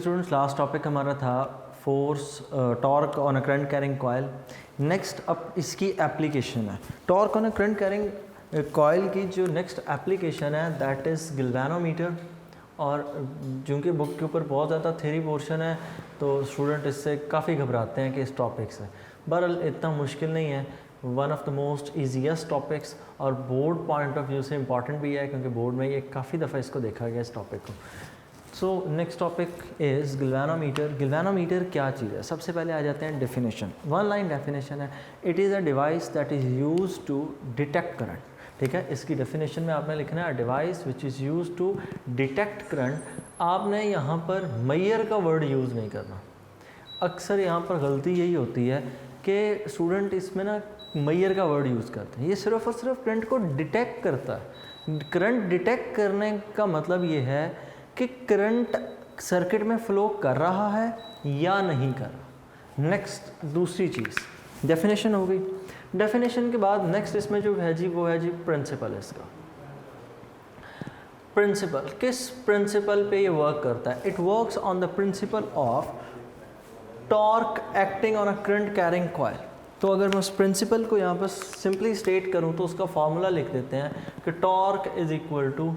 Students last topic हमारा था force torque on a current carrying coil. Next अब इसकी एप्लीकेशन है torque on a current carrying coil की जो नेक्स्ट एप्लीकेशन है दैट इज़ गैल्वेनोमीटर। और चूँकि बुक के ऊपर बहुत ज़्यादा थ्योरी पोर्शन है तो स्टूडेंट इससे काफ़ी घबराते हैं कि इस टॉपिक से, बहरहाल इतना मुश्किल नहीं है, one of the most easiest topics और बोर्ड पॉइंट ऑफ व्यू से इम्पॉर्टेंट भी है क्योंकि बोर्ड में ये काफ़ी दफ़ा इसको देखा गया इस टॉपिक को। So next topic is galvanometer. Galvanometer क्या चीज़ है? सबसे पहले आ जाते हैं डेफिनेशन। वन लाइन डेफिनेशन है, it is a device that is use to detect current. ठीक है, इसकी डेफिनेशन में आपने लिखना है device which is use to detect current. आपने यहाँ पर मैयर का वर्ड यूज़ नहीं करना। अक्सर यहाँ पर गलती यही होती है कि स्टूडेंट इसमें ना मैयर का वर्ड यूज़ करते हैं। ये सिर्फ और सिर्फ करंट को डिटेक्ट करता है। करंट डिटेक्ट करने का मतलब ये है कि करंट सर्किट में फ़्लो कर रहा है या नहीं कर रहा। नेक्स्ट दूसरी चीज़ डेफिनेशन हो गई। डेफिनेशन के बाद नेक्स्ट इसमें जो है जी वो है जी प्रिंसिपल। इसका प्रिंसिपल किस प्रिंसिपल पे ये वर्क करता है? It works on the principle of torque acting on a current carrying coil. तो अगर मैं उस प्रिंसिपल को यहाँ पर सिंपली स्टेट करूँ तो उसका फॉर्मूला लिख देते हैं कि torque is equal to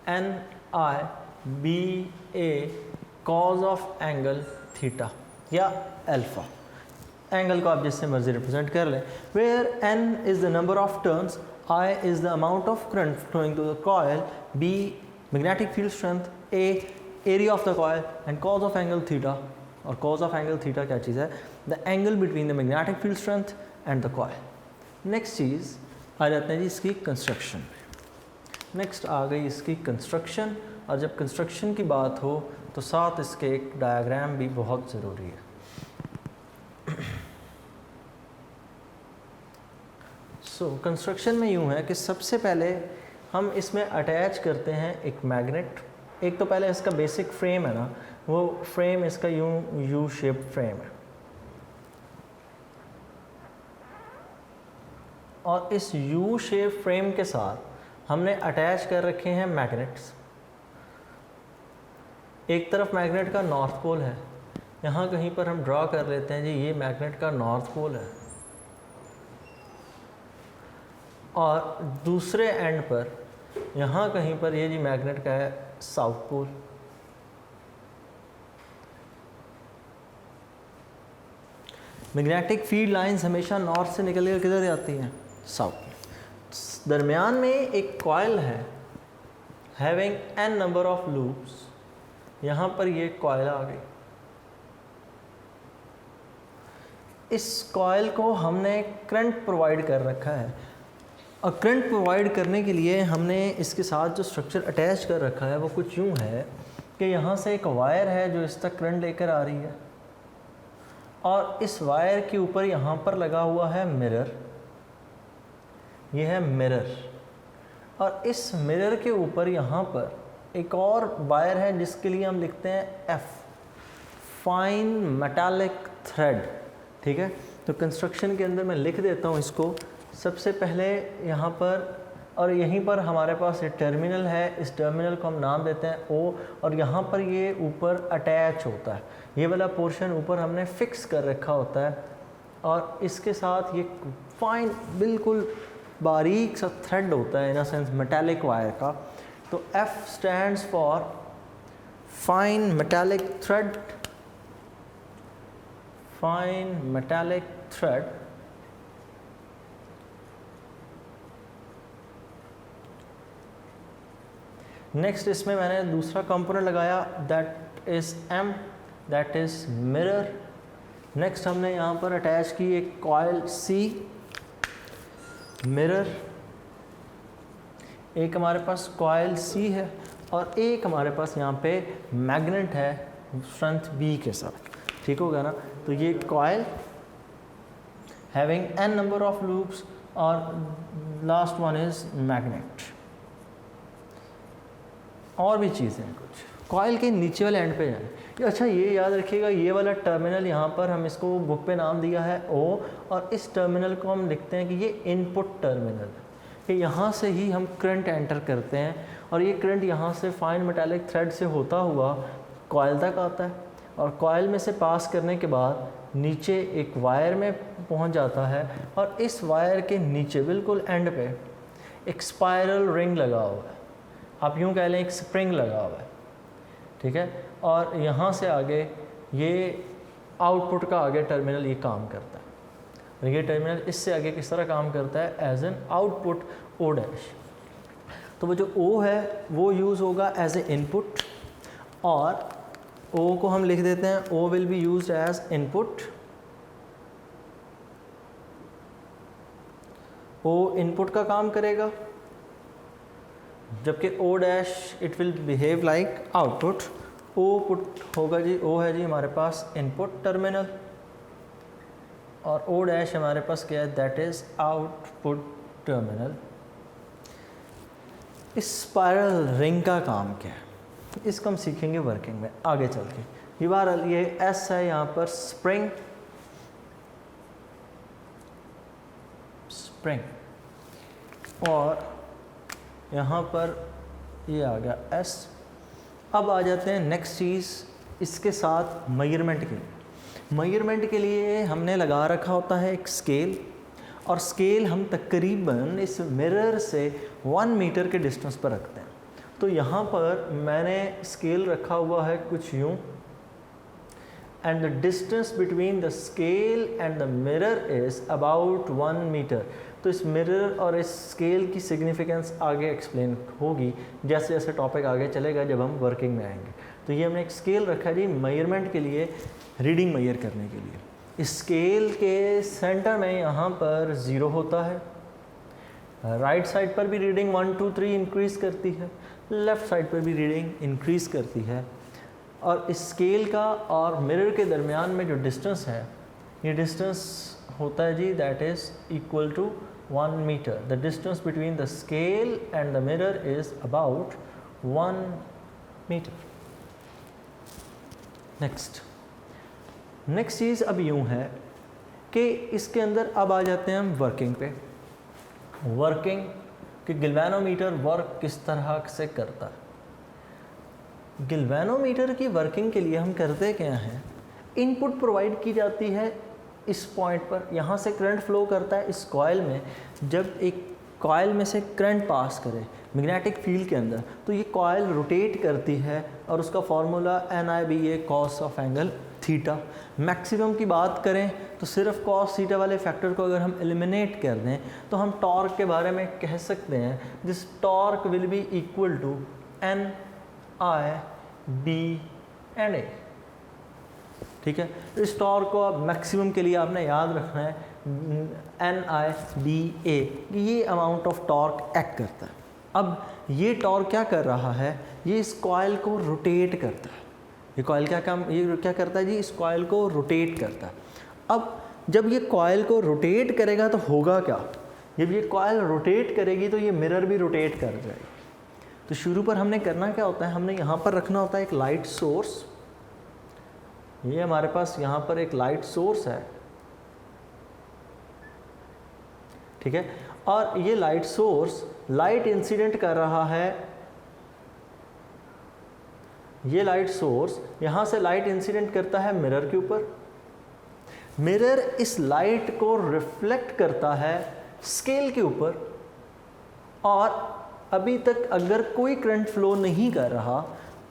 N I B A cos of angle theta या अल्फा। एंगल को आप जिससे मर्जी रिप्रेजेंट कर लें। Where N is the number of turns, I is the amount of current flowing to the coil, B magnetic field strength, A area of the coil and cos of angle theta. और cos of angle theta क्या चीज़ है? The angle between the magnetic field strength and the coil. Next चीज़ आ जाते हैं जी इसकी construction. Next आ गई इसकी कंस्ट्रक्शन। और जब कंस्ट्रक्शन की बात हो तो साथ इसके एक डायग्राम भी बहुत ज़रूरी है। सो कंस्ट्रक्शन में यूँ है कि सबसे पहले हम इसमें अटैच करते हैं एक मैग्नेट। एक तो पहले इसका बेसिक फ्रेम है ना, वो फ्रेम इसका यू शेप फ्रेम है और इस यू शेप फ्रेम के साथ हमने अटैच कर रखे हैं मैग्नेट्स। एक तरफ मैग्नेट का नॉर्थ पोल है, यहाँ कहीं पर हम ड्रॉ कर लेते हैं जी ये मैग्नेट का नॉर्थ पोल है। और दूसरे एंड पर यहाँ कहीं पर ये जी मैग्नेट का है south pole. Magnetic field lines हमेशा नॉर्थ से निकल कर किधर जाती हैं? साउथ। दरमियान में एक कॉयल है having an number of loops. यहाँ पर ये कॉयल आ गई। इस कॉयल को हमने करंट प्रोवाइड कर रखा है और करंट प्रोवाइड करने के लिए हमने इसके साथ जो स्ट्रक्चर अटैच कर रखा है वो कुछ यूँ है कि यहाँ से एक वायर है जो इस तक करंट लेकर आ रही है और इस वायर के ऊपर यहाँ पर लगा हुआ है मिरर। ये है मिरर और इस मिरर के ऊपर यहाँ पर एक और वायर है जिसके लिए हम लिखते हैं एफ, फाइन मेटालिक थ्रेड। ठीक है, तो कंस्ट्रक्शन के अंदर मैं लिख देता हूँ इसको। सबसे पहले यहाँ पर और यहीं पर हमारे पास ये टर्मिनल है, इस टर्मिनल को हम नाम देते हैं ओ और यहाँ पर ये ऊपर अटैच होता है। ये वाला पोर्शन ऊपर हमने फिक्स कर रखा होता है और इसके साथ ये फाइन बिल्कुल बारीक सा थ्रेड होता है इन अ सेंस मेटालिक वायर का। तो F stands for fine metallic thread, fine metallic thread. Next इसमें मैंने दूसरा कंपोनेंट लगाया that is M, that is mirror. Next हमने यहाँ पर अटैच की एक कॉयल C, मिरर। एक हमारे पास कॉयल C है और एक हमारे पास यहाँ पे मैग्नेट है स्ट्रेंथ B के साथ। ठीक हो गया ना? तो ये coil having n number of loops और लास्ट वन इज़ मैग्नेट। और भी चीज़ें हैं कुछ। कॉयल के नीचे वाले एंड पे जाए। अच्छा ये याद रखिएगा ये वाला टर्मिनल यहाँ पर हम इसको बुक पे नाम दिया है O और इस टर्मिनल को हम लिखते हैं कि ये इनपुट टर्मिनल है कि यहाँ से ही हम करंट एंटर करते हैं और ये करंट यहाँ से फाइन मेटालिक थ्रेड से होता हुआ कॉयल तक आता है और कॉयल में से पास करने के बाद नीचे एक वायर में पहुंच जाता है और इस वायर के नीचे बिल्कुल एंड पे एक स्पाइरल रिंग लगा हुआ है, आप यूँ कह लें एक स्प्रिंग लगा हुआ है, ठीक है। और यहाँ से आगे ये आउटपुट का आगे टर्मिनल ये काम करता है और ये टर्मिनल इससे आगे किस तरह काम करता है, as an output O dash. तो वो जो ओ है वो यूज़ होगा एज ए इनपुट और ओ को हम लिख देते हैं O will be used as input, O input का काम करेगा, जबकि O dash it will behave like output. Output होगा जी, ओ है जी हमारे पास इनपुट टर्मिनल और ओ डैश हमारे पास क्या है, दैट इज आउटपुट टर्मिनल। इस स्पाइरल रिंग का काम क्या है, इसको हम सीखेंगे वर्किंग में आगे चल के। ये बार ये एस है यहाँ पर स्प्रिंग, और यहाँ पर ये आ गया एस। अब आ जाते हैं नेक्स्ट चीज़, इसके साथ मेजरमेंट के लिए। मेजरमेंट के लिए हमने लगा रखा होता है एक स्केल, और स्केल हम तकरीबन इस मिरर से 1 मीटर के डिस्टेंस पर रखते हैं। तो यहाँ पर मैंने स्केल रखा हुआ है कुछ यूँ, and the distance between the scale and the mirror is about 1 metre. तो इस मिरर और इस स्केल की सिग्निफिकेंस आगे एक्सप्लेन होगी जैसे जैसे टॉपिक आगे चलेगा, जब हम वर्किंग में आएंगे। तो ये हमने एक स्केल रखा है जी मेजरमेंट के लिए, रीडिंग मेजर करने के लिए। इस स्केल के सेंटर में यहाँ पर 0 होता है, राइट साइड पर भी रीडिंग 1 2 3 इंक्रीज़ करती है, लेफ़्ट साइड पर भी रीडिंग इंक्रीज़ करती है। और इस स्केल का और मिरर के दरमियान में जो डिस्टेंस है, ये डिस्टेंस होता है जी that is equal to 1 metre. The distance between the scale and the mirror is about 1 metre. Next चीज़ अब यूँ है कि इसके अंदर अब आ जाते हैं हम वर्किंग पे। वर्किंग कि गिल्वेनोमीटर वर्क किस तरह से करता है। गिल्वेनोमीटर की वर्किंग के लिए हम करते क्या हैं, इनपुट प्रोवाइड की जाती है इस पॉइंट पर, यहाँ से करंट फ्लो करता है इस कॉइल में। जब एक कॉइल में से करंट पास करे मैग्नेटिक फील्ड के अंदर, तो ये कॉइल रोटेट करती है और उसका formula NIBA cos of angle theta. Maximum की बात करें तो सिर्फ कॉस थीटा वाले फैक्टर को अगर हम एलिमिनेट कर दें तो हम टॉर्क के बारे में कह सकते हैं this torque will be equal to NIB and A। ठीक है, इस टॉर्क को अब मैक्सिमम के लिए आपने याद रखना है NIBA, ये अमाउंट ऑफ टॉर्क एक्ट करता है। अब ये टॉर्क क्या कर रहा है, ये इस कॉइल को रोटेट करता है। ये कॉइल क्या करता है जी, इस कॉइल को रोटेट करता है। अब जब ये कॉइल को रोटेट करेगा तो होगा क्या, जब ये कॉइल रोटेट करेगी तो ये मिरर भी रोटेट कर जाएगी। तो शुरू पर हमने करना क्या होता है, हमने यहाँ पर रखना होता है एक लाइट सोर्स। ये हमारे पास यहाँ पर एक लाइट सोर्स है, ठीक है, और ये लाइट सोर्स लाइट इंसिडेंट कर रहा है। ये लाइट सोर्स यहाँ से लाइट इंसिडेंट करता है मिरर के ऊपर। मिरर इस लाइट को रिफ्लेक्ट करता है स्केल के ऊपर, और अभी तक अगर कोई करंट फ्लो नहीं कर रहा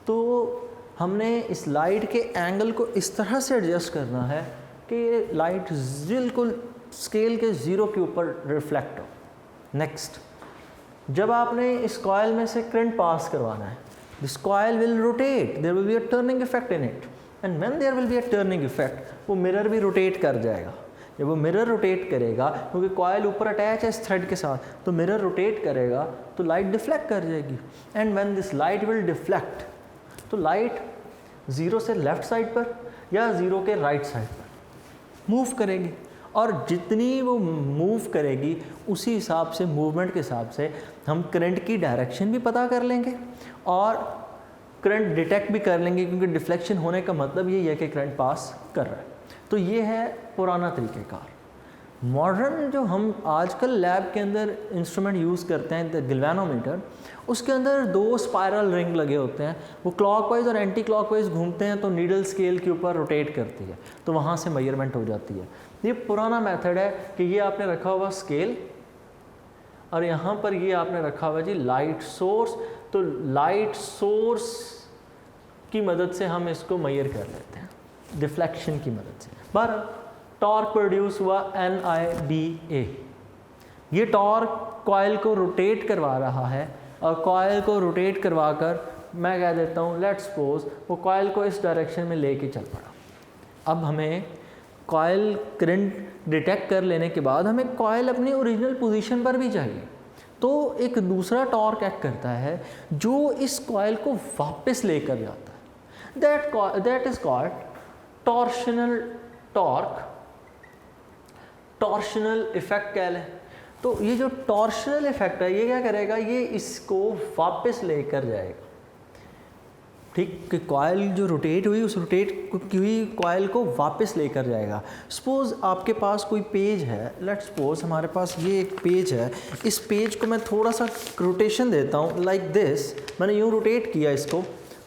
तो हमने इस लाइट के एंगल को इस तरह से एडजस्ट करना है कि ये लाइट बिल्कुल स्केल के 0 के ऊपर रिफ्लेक्ट हो। नेक्स्ट, जब आपने इस कॉइल में से करंट पास करवाना है, this coil will rotate, there will be a turning effect in it, and when there will be a turning effect वो मिरर भी रोटेट कर जाएगा। जब वो मिरर रोटेट करेगा, क्योंकि कॉइल ऊपर अटैच है इस थ्रेड के साथ, तो मिरर रोटेट करेगा तो लाइट डिफ्लेक्ट कर जाएगी। And when this light will deflect, तो लाइट 0 से लेफ़्ट साइड पर या 0 के राइट साइड पर मूव करेगी, और जितनी वो मूव करेगी उसी हिसाब से, मूवमेंट के हिसाब से हम करंट की डायरेक्शन भी पता कर लेंगे और करंट डिटेक्ट भी कर लेंगे, क्योंकि डिफ्लेक्शन होने का मतलब ये है कि करंट पास कर रहा है। तो ये है पुराना तरीक़ेकार। मॉडर्न जो हम आजकल लैब के अंदर इंस्ट्रूमेंट यूज़ करते हैं, द गैल्वेनोमीटर, उसके अंदर 2 स्पायरल रिंग लगे होते हैं, वो क्लॉकवाइज और एंटी क्लॉकवाइज घूमते हैं तो नीडल स्केल के ऊपर रोटेट करती है, तो वहाँ से मेजरमेंट हो जाती है। ये पुराना मेथड है कि ये आपने रखा हुआ स्केल और यहाँ पर ये आपने रखा हुआ जी लाइट सोर्स, तो लाइट सोर्स की मदद से हम इसको मेजर कर लेते हैं, डिफ्लेक्शन की मदद से। बहरहाल टॉर्क प्रोड्यूस हुआ NIBA, ये टॉर्क कॉइल को रोटेट करवा रहा है और कॉइल को रोटेट करवा कर मैं कह देता हूँ लेट्स सपोज वो कॉइल को इस डायरेक्शन में लेके चल पड़ा। अब हमें कॉइल करंट डिटेक्ट कर लेने के बाद हमें कॉइल अपनी ओरिजिनल पोजीशन पर भी चाहिए, तो एक दूसरा टॉर्क एक्ट करता है जो इस कॉइल को वापस लेकर जाता है, that is called torsional torque, torsional effect कह लें। तो ये जो टॉर्शनल इफेक्ट है ये क्या करेगा, ये इसको वापस लेकर जाएगा, ठीक, कि कॉइल जो रोटेट हुई उस रोटेट हुई कॉइल को वापस लेकर जाएगा। सपोज़ आपके पास कोई पेज है, लेट्स सपोज हमारे पास ये एक पेज है, इस पेज को मैं थोड़ा सा रोटेशन देता हूँ लाइक दिस, मैंने यूँ रोटेट किया इसको,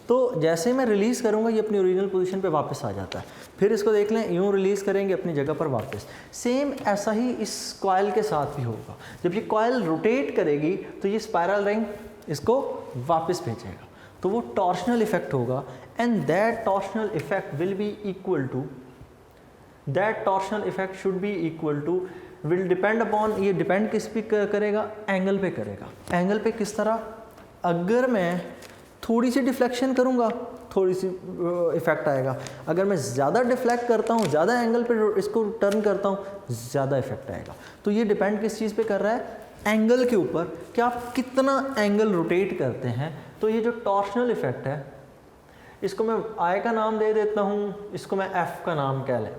तो जैसे मैं रिलीज़ करूँगा ये अपनी ओरिजिनल पोजीशन पे वापस आ जाता है। फिर इसको देख लें, यूँ रिलीज़ करेंगे अपनी जगह पर वापस। सेम ऐसा ही इस कॉइल के साथ भी होगा, जब ये कॉइल रोटेट करेगी तो ये स्पायरल रिंग इसको वापस भेजेगा, तो वो टॉर्शनल इफेक्ट होगा। And that torsional effect will be equal to, that torsional effect should be equal to, will depend upon, ये डिपेंड किस पे करेगा, एंगल पे करेगा। एंगल पे किस तरह, अगर मैं थोड़ी सी डिफ्लेक्शन करूँगा थोड़ी सी इफेक्ट आएगा, अगर मैं ज़्यादा डिफ्लेक्ट करता हूँ, ज़्यादा एंगल पे इसको टर्न करता हूँ, ज़्यादा इफेक्ट आएगा। तो ये डिपेंड किस चीज़ पे कर रहा है, एंगल के ऊपर, कि आप कितना एंगल रोटेट करते हैं। तो ये जो टॉर्शनल इफेक्ट है इसको मैं I का नाम दे देता हूँ, इसको मैं F का नाम कह लें,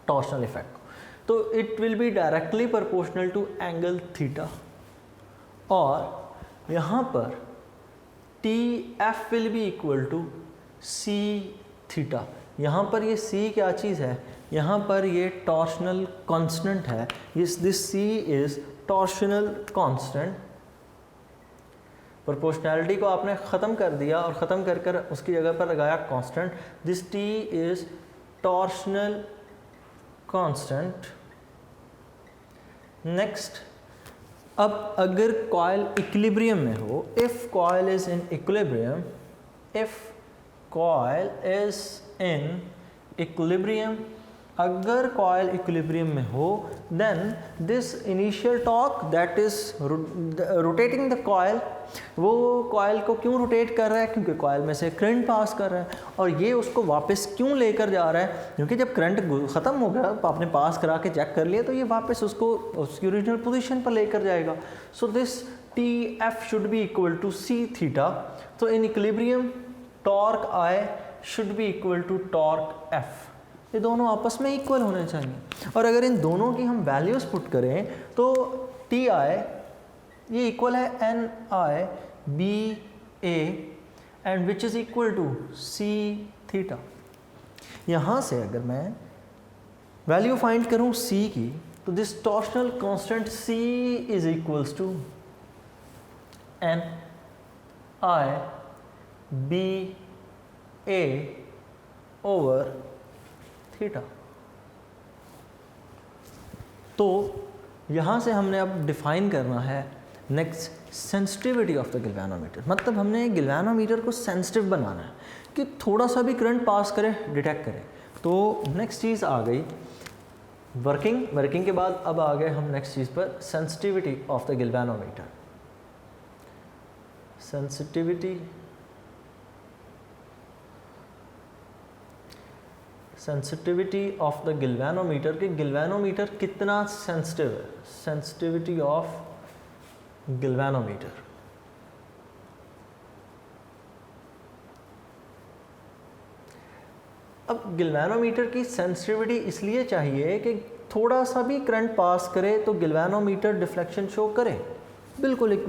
टॉर्शनल इफेक्ट को। तो it will be directly proportional to angle theta, और यहाँ पर TF will be equal to C theta. यहाँ पर ये C क्या चीज़ है, यहाँ पर ये टॉर्शनल कांस्टेंट है, this C is torsional constant. Proportionality को आपने ख़त्म कर दिया और ख़त्म कर कर उसकी जगह पर लगाया constant, this T is torsional constant. Next, अब अगर कॉइल इक्विलिब्रियम में हो, if coil is in equilibrium, if coil is in equilibrium, अगर कॉइल इक्विलिब्रियम में हो, then this initial torque that is rotating the coil, वो कॉइल को क्यों रोटेट कर रहा है, क्योंकि कॉइल में से करंट पास कर रहा है, और ये उसको वापस क्यों लेकर जा रहा है, क्योंकि जब करंट ख़त्म हो गया, आपने पास करा के चेक कर लिया, तो ये वापस उसको उसकी ओरिजिनल पोजीशन पर लेकर जाएगा। So this TF should be equal to C theta. तो in equilibrium torque I should be equal to torque F, ये दोनों आपस में इक्वल होने चाहिए। और अगर इन दोनों की हम वैल्यूज़ पुट करें तो TI ये इक्वल है NIBA and which is equal to C theta. यहाँ से अगर मैं वैल्यू फाइंड करूँ C की, तो this torsional constant C is equals to NIBA over theta. तो यहाँ से हमने अब डिफाइन करना है next sensitivity of the galvanometer, मतलब हमने गैल्वेनोमीटर को सेंसिटिव बनाना है कि थोड़ा सा भी करंट पास करे डिटेक्ट करे। तो नेक्स्ट चीज़ आ गई वर्किंग के बाद अब आ गए हम नेक्स्ट चीज़ पर, sensitivity of the galvanometer. Sensitivity of the galvanometer, कि गैल्वेनोमीटर कितना सेंसिटिव है, सेंसिटिविटी ऑफ गैल्वेनोमीटर। अब गैल्वेनोमीटर की सेंसिटिविटी इसलिए चाहिए कि थोड़ा सा भी करंट पास करे तो गैल्वेनोमीटर डिफ्लेक्शन शो करे, बिल्कुल एक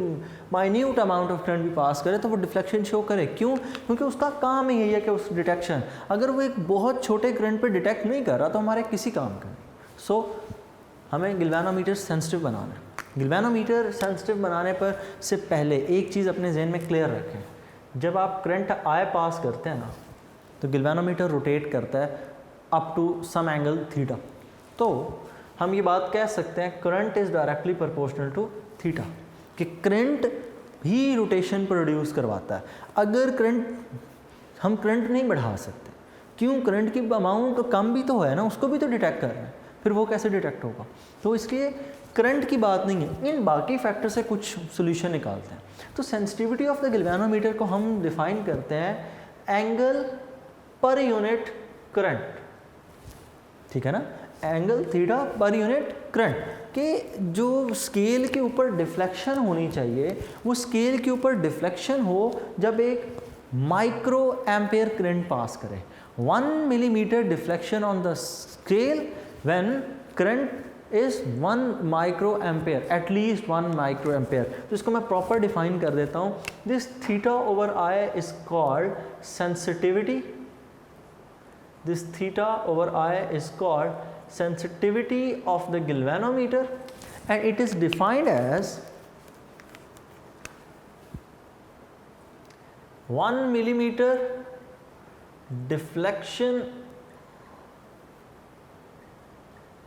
माइन्यूट अमाउंट ऑफ करंट भी पास करे तो वो डिफ्लेक्शन शो करे। क्यों? क्योंकि उसका काम ही यही है कि उस डिटेक्शन, अगर वो एक बहुत छोटे करंट पे डिटेक्ट नहीं कर रहा तो हमारे किसी काम का नहीं। सो हमें गिल्वेनोमीटर सेंसिटिव बनाना है। गिल्वेनोमीटर सेंसिटिव बनाने पर से पहले एक चीज़ अपने जहन में क्लियर रखें, जब आप करंट आई पास करते हैं ना तो गिल्वेनोमीटर रोटेट करता है up to some angle theta. तो हम ये बात कह सकते हैं current is directly proportional to theta, कि करंट भी रोटेशन प्रोड्यूस करवाता है। अगर हम करंट नहीं बढ़ा सकते, क्यों? करंट की अमाउंट कम भी तो है ना, उसको भी तो डिटेक्ट कर रहे हैं, फिर वो कैसे डिटेक्ट होगा? तो इसलिए करंट की बात नहीं है, इन बाकी फैक्टर से कुछ सोल्यूशन निकालते हैं। तो सेंसिटिविटी ऑफ द गिल्वेनोमीटर को हम डिफाइन करते हैं एंगल पर यूनिट करंट, ठीक है ना, angle theta per unit current, कि जो स्केल के ऊपर डिफ्लेक्शन होनी चाहिए वो स्केल के ऊपर डिफ्लेक्शन हो जब एक माइक्रो एम्पेयर करंट पास करे। 1 millimetre deflection on the scale when current is 1 micro ampere, at least 1 micro ampere. तो इसको मैं प्रॉपर डिफाइन कर देता हूँ। This theta over I is called sensitivity, this theta over I is called sensitivity of the galvanometer, and it is defined as 1 millimeter deflection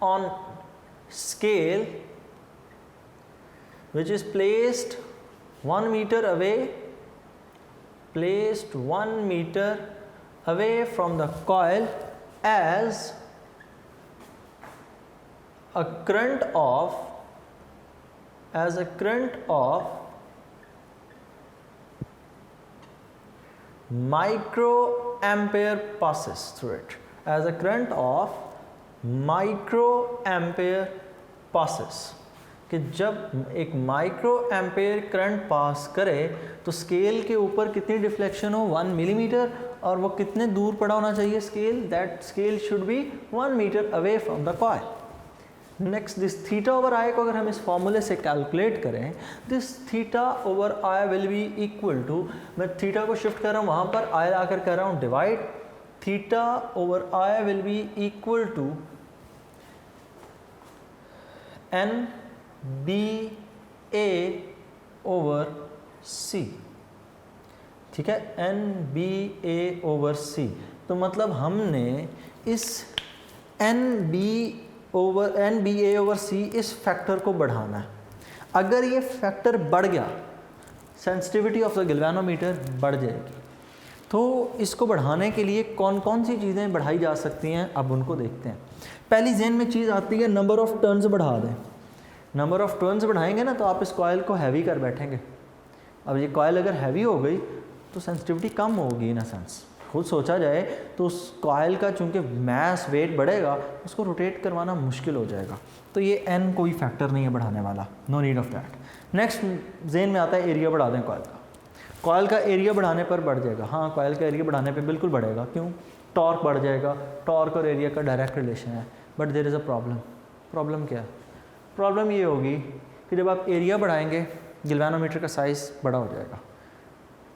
on scale which is placed 1 meter away, placed 1 meter away from the coil as a current of microampere passes through it, as a current of microampere passes, कि जब एक micro ampere current pass करे तो scale के ऊपर कितनी deflection हो, 1 millimetre, और वो कितने दूर पड़ा होना चाहिए scale, that scale should be 1 metre away from the coil. Next, this theta over I को अगर हम इस फॉर्मूले से कैलकुलेट करें, this theta over I will be equal to, मैं थीटा को शिफ्ट कर रहा हूँ वहाँ पर, आई लाकर कर रहा हूँ divide, theta over I will be equal to n b a over c, ठीक है, n b a over c. तो मतलब हमने इस n b a over c इस फैक्टर को बढ़ाना है। अगर ये फैक्टर बढ़ गया, सेंसिटिविटी ऑफ द गिल्वेनोमीटर बढ़ जाएगी। तो इसको बढ़ाने के लिए कौन कौन सी चीज़ें बढ़ाई जा सकती हैं, अब उनको देखते हैं। पहली जेन में चीज़ आती है नंबर ऑफ़ टर्न्स बढ़ा दें। नंबर ऑफ़ टर्न्स बढ़ाएंगे ना तो आप इस कॉयल को हैवी कर बैठेंगे। अब ये कॉयल अगर हैवी हो गई तो सेंसिटिविटी कम होगी इन अ सेंस। खुद सोचा जाए तो उस कॉयल का चूँकि मैस वेट बढ़ेगा, उसको रोटेट करवाना मुश्किल हो जाएगा। तो ये एन कोई फैक्टर नहीं है बढ़ाने वाला, no need of that. Next जेन में आता है एरिया बढ़ा दें कॉयल का। कॉयल का एरिया बढ़ाने पर बढ़ जाएगा। हाँ, कॉयल का एरिया बढ़ाने पर बिल्कुल बढ़ेगा। क्यों? टॉर्क बढ़ जाएगा। टॉर्क और एरिया का डायरेक्ट रिलेशन है। But there is a problem. Problem क्या है? प्रॉब्लम ये होगी कि जब आप एरिया बढ़ाएंगे, गिल्वेनोमीटर का साइज़ बड़ा हो जाएगा,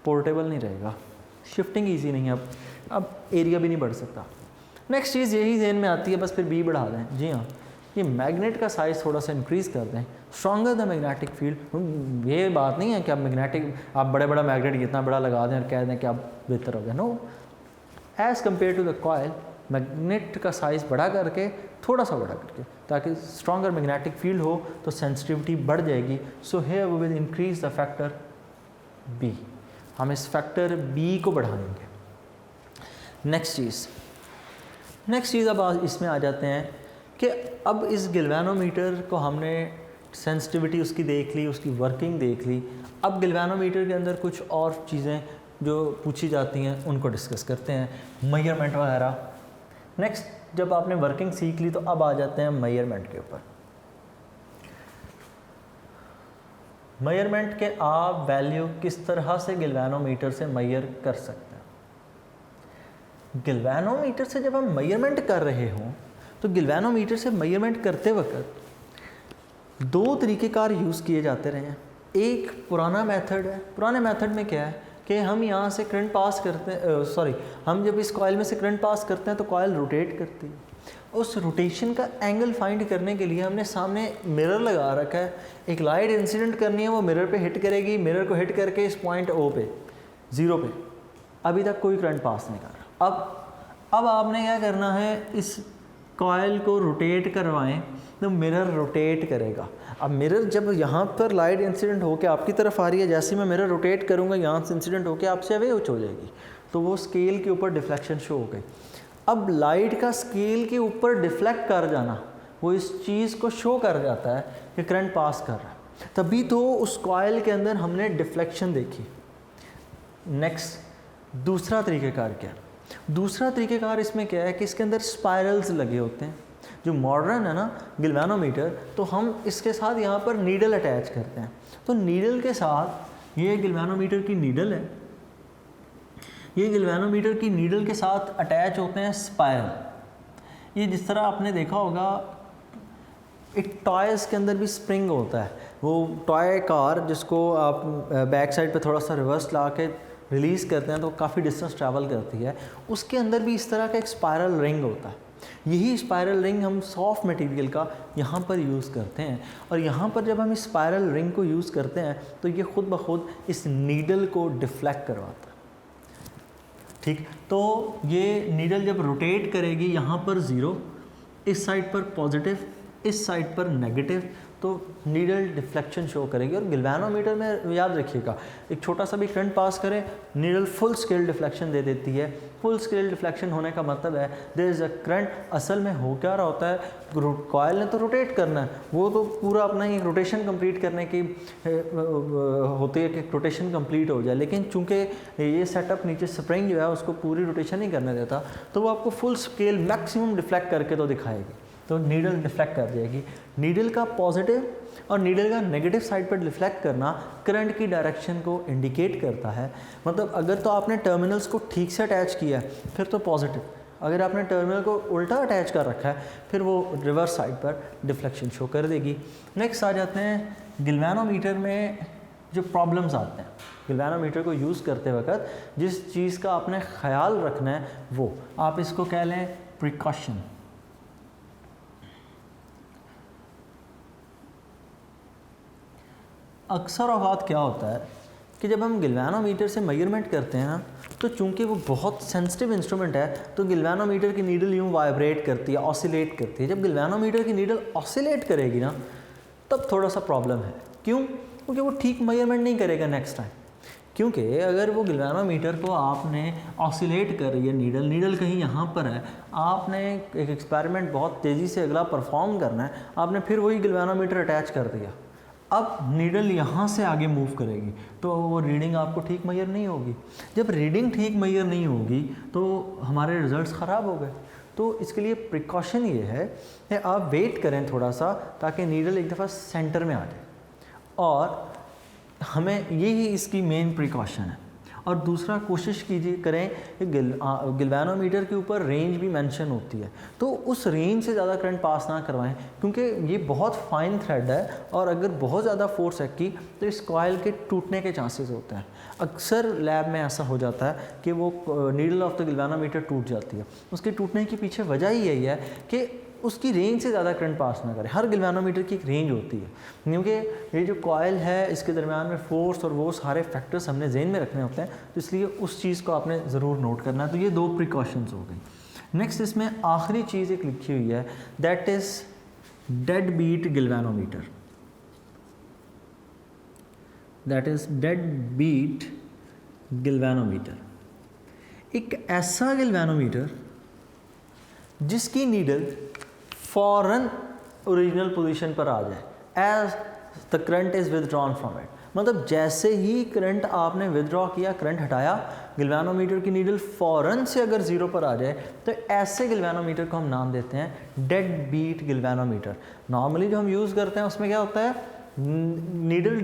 पोर्टेबल नहीं रहेगा, शिफ्टिंग ईजी नहीं है, अब एरिया भी नहीं बढ़ सकता। नेक्स्ट चीज़ यही जेन में आती है, बस फिर बी बढ़ा दें। जी हाँ, ये मैग्नेट का साइज़ थोड़ा सा इंक्रीज़ कर दें। Stronger the magnetic field. ये बात नहीं है कि आप बड़े बड़ा मैग्नेट कितना बड़ा लगा दें और कह दें कि आप बेहतर हो गए। No, as compare to the coil, magnet का साइज़ बड़ा करके, थोड़ा सा बड़ा करके, ताकि स्ट्रॉन्गर मैग्नेटिक फील्ड हो तो सेंसिटिविटी बढ़ जाएगी। So here we will increase the factor B. हम इस फैक्टर बी को बढ़ाएंगे। नेक्स्ट चीज़ अब इसमें आ जाते हैं कि अब इस गिल्वेनोमीटर को हमने सेंसिटिविटी उसकी देख ली, उसकी वर्किंग देख ली। अब गिल्वेनोमीटर के अंदर कुछ और चीज़ें जो पूछी जाती हैं उनको डिस्कस करते हैं, मेजरमेंट वगैरह। नेक्स्ट, जब आपने वर्किंग सीख ली तो अब आ जाते हैं मेजरमेंट के ऊपर। मेजरमेंट के आप वैल्यू किस तरह से गिल्वेनोमीटर से मेजर कर सकते हैं। गिल्वेनोमीटर से जब हम मेजरमेंट कर रहे हों तो गिल्वेनोमीटर से मेजरमेंट करते वक्त दो तरीक़ेकार यूज़ किए जाते रहे हैं। एक पुराना मेथड है। पुराने मेथड में क्या है कि हम यहाँ से करंट पास करते हैं, हम जब इस कॉइल में से करंट पास करते हैं तो कॉइल रोटेट करती है। उस रोटेशन का एंगल फाइंड करने के लिए हमने सामने मिरर लगा रखा है, एक लाइट इंसिडेंट करनी है, वो मिरर पे हिट करेगी, मिरर को हिट करके इस पॉइंट ओ पे 0 पे अभी तक कोई करंट पास नहीं कर रहा। अब आपने क्या करना है, इस कॉइल को रोटेट करवाएं तो मिरर रोटेट करेगा। अब मिरर जब यहाँ पर लाइट इंसिडेंट होकर आपकी तरफ आ रही है, जैसे मैं मिरर रोटेट करूँगा यहाँ से इंसिडेंट होकर आपसे अवे हो जाएगी, तो वो स्केल के ऊपर डिफ्लेक्शन शो हो गई। अब लाइट का स्केल के ऊपर डिफ्लेक्ट कर जाना वो इस चीज़ को शो कर जाता है कि करंट पास कर रहा है, तभी तो उस कॉइल के अंदर हमने डिफ्लेक्शन देखी। नेक्स्ट दूसरा तरीक़ेकार क्या है? दूसरा तरीक़ेकार इसमें क्या है कि इसके अंदर स्पायरल्स लगे होते हैं। जो मॉडर्न है ना गैल्वेनोमीटर, तो हम इसके साथ यहाँ पर नीडल अटैच करते हैं। तो नीडल के साथ, ये गैल्वेनोमीटर की नीडल है, ये गैल्वेनोमीटर की नीडल के साथ अटैच होते हैं स्पायरल। ये जिस तरह आपने देखा होगा एक टॉयज़ के अंदर भी स्प्रिंग होता है, वो टॉय कार जिसको आप बैक साइड पे थोड़ा सा रिवर्स ला के रिलीज़ करते हैं तो काफ़ी डिस्टेंस ट्रैवल करती है, उसके अंदर भी इस तरह का एक स्पायरल रिंग होता है। यही स्पायरल रिंग हम सॉफ्ट मटेरियल का यहाँ पर यूज़ करते हैं, और यहाँ पर जब हम इस स्पायरल रिंग को यूज़ करते हैं तो ये ख़ुद ब खुद इस नीडल को डिफ्लेक्ट करवाता है। ठीक, तो ये नीडल जब रोटेट करेगी यहाँ पर 0, इस साइड पर पॉजिटिव, इस साइड पर नेगेटिव, तो नीडल डिफ्लेक्शन शो करेगी। और गैल्वेनोमीटर में याद रखिएगा, एक छोटा सा भी करंट पास करें, नीडल फुल स्केल डिफ्लेक्शन दे देती है। फुल स्केल डिफ्लेक्शन होने का मतलब है देयर इज़ अ करंट। असल में हो क्या रहा होता है, कॉइल ने तो रोटेट करना है, वो तो पूरा अपना एक रोटेशन कंप्लीट करने की होती है कि रोटेशन कंप्लीट हो जाए, लेकिन चूंकि ये सेटअप नीचे स्प्रिंग जो है उसको पूरी रोटेशन नहीं करने देता, तो वो आपको फुल स्केल मैक्सिमम डिफ्लेक्ट करके तो दिखाएगी, तो नीडल डिफ्लेक्ट कर जाएगी। नीडल का पॉजिटिव और नीडल का नेगेटिव साइड पर डिफ्लेक्ट करना करंट की डायरेक्शन को इंडिकेट करता है। मतलब अगर तो आपने टर्मिनल्स को ठीक से अटैच किया है फिर तो पॉजिटिव, अगर आपने टर्मिनल को उल्टा अटैच कर रखा है फिर वो रिवर्स साइड पर डिफ्लेक्शन शो कर देगी। नेक्स्ट आ जाते हैं गैल्वेनोमीटर में जो प्रॉब्लम्स आते हैं। गैल्वेनोमीटर को यूज़ करते वक्त जिस चीज़ का आपने ख्याल रखना है वो आप इसको कह लें प्रिकॉशन। अक्सर औक़ात क्या होता है कि जब हम गैल्वेनोमीटर से मेजरमेंट करते हैं ना, तो चूंकि वो बहुत सेंसिटिव इंस्ट्रूमेंट है तो गैल्वेनोमीटर की नीडल यूँ वाइब्रेट करती है, ऑसिलेट करती है। जब गैल्वेनोमीटर की नीडल ऑसिलेट करेगी ना तब थोड़ा सा प्रॉब्लम है। क्यों? क्योंकि वो ठीक मेजरमेंट नहीं करेगा नेक्स्ट टाइम। क्योंकि अगर वो गैल्वेनोमीटर को आपने ऑसिलेट कर रही है, नीडल कहीं यहाँ पर है, आपने एक एक्सपेरिमेंट बहुत तेज़ी से अगला परफॉर्म करना है, आपने फिर वही गैल्वेनोमीटर अटैच कर दिया, अब नीडल यहाँ से आगे मूव करेगी तो वो रीडिंग आपको ठीक मेजर नहीं होगी। जब रीडिंग ठीक मेजर नहीं होगी तो हमारे रिज़ल्ट्स ख़राब हो गए। तो इसके लिए प्रिकॉशन ये है कि आप वेट करें थोड़ा सा ताकि नीडल एक दफ़ा सेंटर में आ जाए, और हमें यही इसकी मेन प्रिकॉशन है। और दूसरा कोशिश कीजिए करें कि गैल्वेनोमीटर के ऊपर रेंज भी मेंशन होती है, तो उस रेंज से ज़्यादा करंट पास ना करवाएं, क्योंकि ये बहुत फाइन थ्रेड है और अगर बहुत ज़्यादा फोर्स है की तो इस कॉइल के टूटने के चांसेस होते हैं। अक्सर लैब में ऐसा हो जाता है कि वो नीडल ऑफ द गैल्वेनोमीटर टूट जाती है। उसके टूटने के पीछे वजह ही यही है कि उसकी रेंज से ज़्यादा करंट पास ना करें। हर गैल्वेनोमीटर की एक रेंज होती है, क्योंकि ये जो कॉइल है इसके दरमियान में फोर्स और वो सारे फैक्टर्स हमने ज़हन में रखने होते हैं, तो इसलिए उस चीज़ को आपने ज़रूर नोट करना है। तो ये 2 प्रिकॉशंस हो गई। नेक्स्ट इसमें आखिरी चीज़ एक लिखी हुई है, that is dead beat galvanometer. That is dead beat galvanometer, एक ऐसा गैल्वेनोमीटर जिसकी नीडल फ़ौरन ओरिजिनल पोजीशन पर आ जाए, as the current is withdrawn from it. मतलब जैसे ही करंट आपने विदड्रॉ किया, करंट हटाया, गैल्वेनोमीटर की नीडल फ़ौरन से अगर 0 पर आ जाए तो ऐसे गैल्वेनोमीटर को हम नाम देते हैं डेड बीट गैल्वेनोमीटर। नॉर्मली जो हम यूज़ करते हैं उसमें क्या होता है, नीडल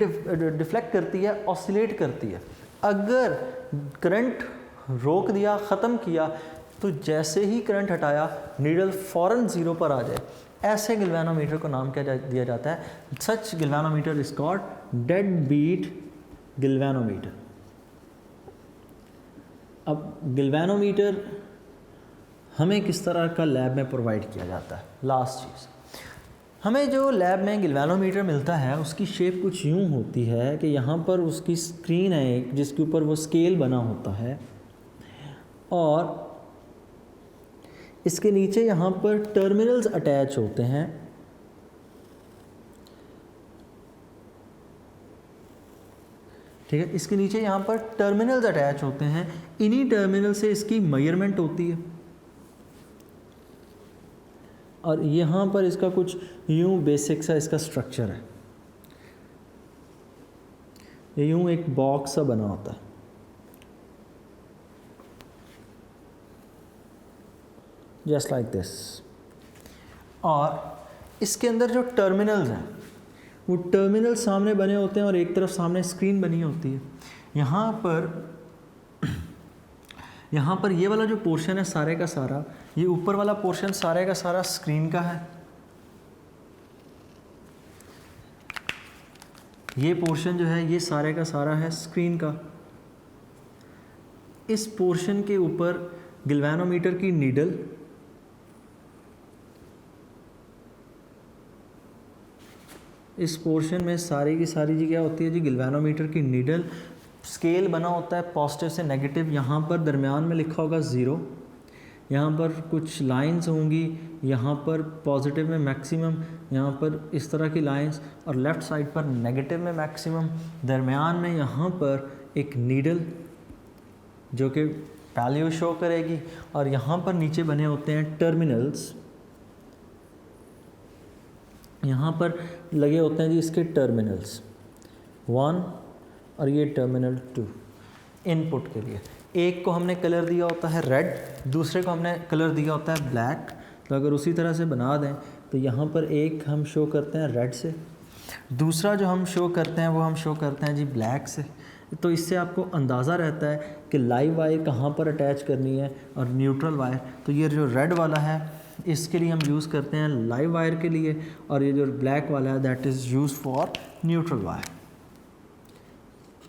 डिफ्लेक्ट करती है, ऑसिलेट करती है। अगर करंट रोक दिया, ख़त्म किया, तो जैसे ही करंट हटाया नीडल फ़ौरन 0 पर आ जाए, ऐसे गैल्वेनोमीटर को नाम क्या दिया जाता है, such galvanometer is called dead beat galvanometer. अब गैल्वेनोमीटर हमें किस तरह का लैब में प्रोवाइड किया जाता है। लास्ट चीज़, हमें जो लैब में गैल्वेनोमीटर मिलता है उसकी शेप कुछ यूँ होती है कि यहाँ पर उसकी स्क्रीन है एक, जिसके ऊपर वो स्केल बना होता है, और इसके नीचे यहाँ पर टर्मिनल्स अटैच होते हैं। ठीक है, इसके नीचे यहाँ पर टर्मिनल्स अटैच होते हैं, इन्हीं टर्मिनल से इसकी मेजरमेंट होती है। और यहाँ पर इसका कुछ यूँ बेसिक सा इसका स्ट्रक्चर है, ये यूँ एक बॉक्स सा बना होता है, जस्ट लाइक दिस। और इसके अंदर जो टर्मिनल्स हैं वो टर्मिनल सामने बने होते हैं और एक तरफ सामने स्क्रीन बनी होती है। यहाँ पर ये वाला जो पोर्शन है सारे का सारा, ये ऊपर वाला पोर्शन सारे का सारा स्क्रीन का है। ये पोर्शन जो है ये सारे का सारा है स्क्रीन का। इस पोर्शन के ऊपर गैल्वेनोमीटर की नीडल, इस पोर्शन में सारी की सारी जी क्या होती है जी, गैल्वेनोमीटर की नीडल। स्केल बना होता है पॉजिटिव से नेगेटिव, यहाँ पर दरमियान में लिखा होगा 0, यहाँ पर कुछ लाइंस होंगी, यहाँ पर पॉजिटिव में मैक्सिमम, यहाँ पर इस तरह की लाइंस, और लेफ़्ट साइड पर नेगेटिव में मैक्सिमम, दरमियान में यहाँ पर एक नीडल जो कि वैल्यू शो करेगी, और यहाँ पर नीचे बने होते हैं टर्मिनल्स। यहाँ पर लगे होते हैं जी इसके टर्मिनल्स 1 और ये टर्मिनल 2 इनपुट के लिए। एक को हमने कलर दिया होता है रेड, दूसरे को हमने कलर दिया होता है ब्लैक। तो अगर उसी तरह से बना दें तो यहाँ पर एक हम शो करते हैं रेड से, दूसरा जो हम शो करते हैं वो हम शो करते हैं जी ब्लैक से। तो इससे आपको अंदाज़ा रहता है कि लाइव वायर कहाँ पर अटैच करनी है और न्यूट्रल वायर। तो ये जो रेड वाला है इसके लिए हम यूज़ करते हैं लाइव वायर के लिए, और ये जो ब्लैक वाला है that is use for neutral wire.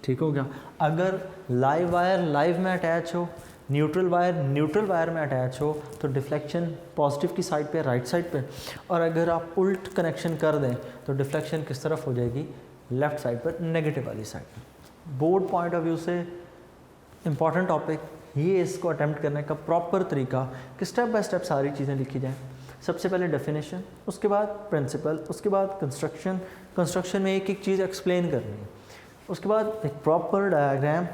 ठीक हो गया। अगर लाइव वायर लाइव में अटैच हो, न्यूट्रल वायर न्यूट्रल वायर में अटैच हो, तो डिफ्लेक्शन पॉजिटिव की साइड पे, राइट साइड पे, और अगर आप उल्ट कनेक्शन कर दें तो डिफ्लेक्शन किस तरफ हो जाएगी, लेफ़्ट साइड पर, नेगेटिव वाली साइड पर। बोर्ड पॉइंट ऑफ व्यू से इम्पॉर्टेंट टॉपिक ये, इसको अटैम्प्ट करने का प्रॉपर तरीका कि स्टेप बाय स्टेप सारी चीज़ें लिखी जाएँ। सबसे पहले डेफिनेशन, उसके बाद प्रिंसिपल, उसके बाद कंस्ट्रक्शन में एक एक चीज़ एक्सप्लेन करनी है, उसके बाद एक प्रॉपर डायग्राम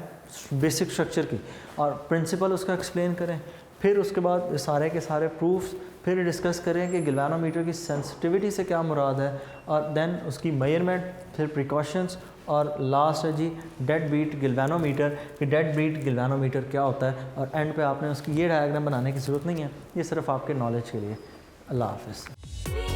बेसिक स्ट्रक्चर की, और प्रिंसिपल उसका एक्सप्लेन करें। फिर उसके बाद सारे के सारे प्रूफ्स, फिर डिस्कस करें कि गैल्वेनोमीटर की सेंसिटिविटी से क्या मुराद है, और देन उसकी मेजरमेंट, फिर प्रिकॉशंस, और लास्ट है जी डेड बीट गैल्वेनोमीटर कि डेड बीट गैल्वेनोमीटर क्या होता है, और एंड पे आपने उसकी ये डायग्राम बनाने की ज़रूरत नहीं है, ये सिर्फ आपके नॉलेज के लिए। अल्लाह हाफ़िज़।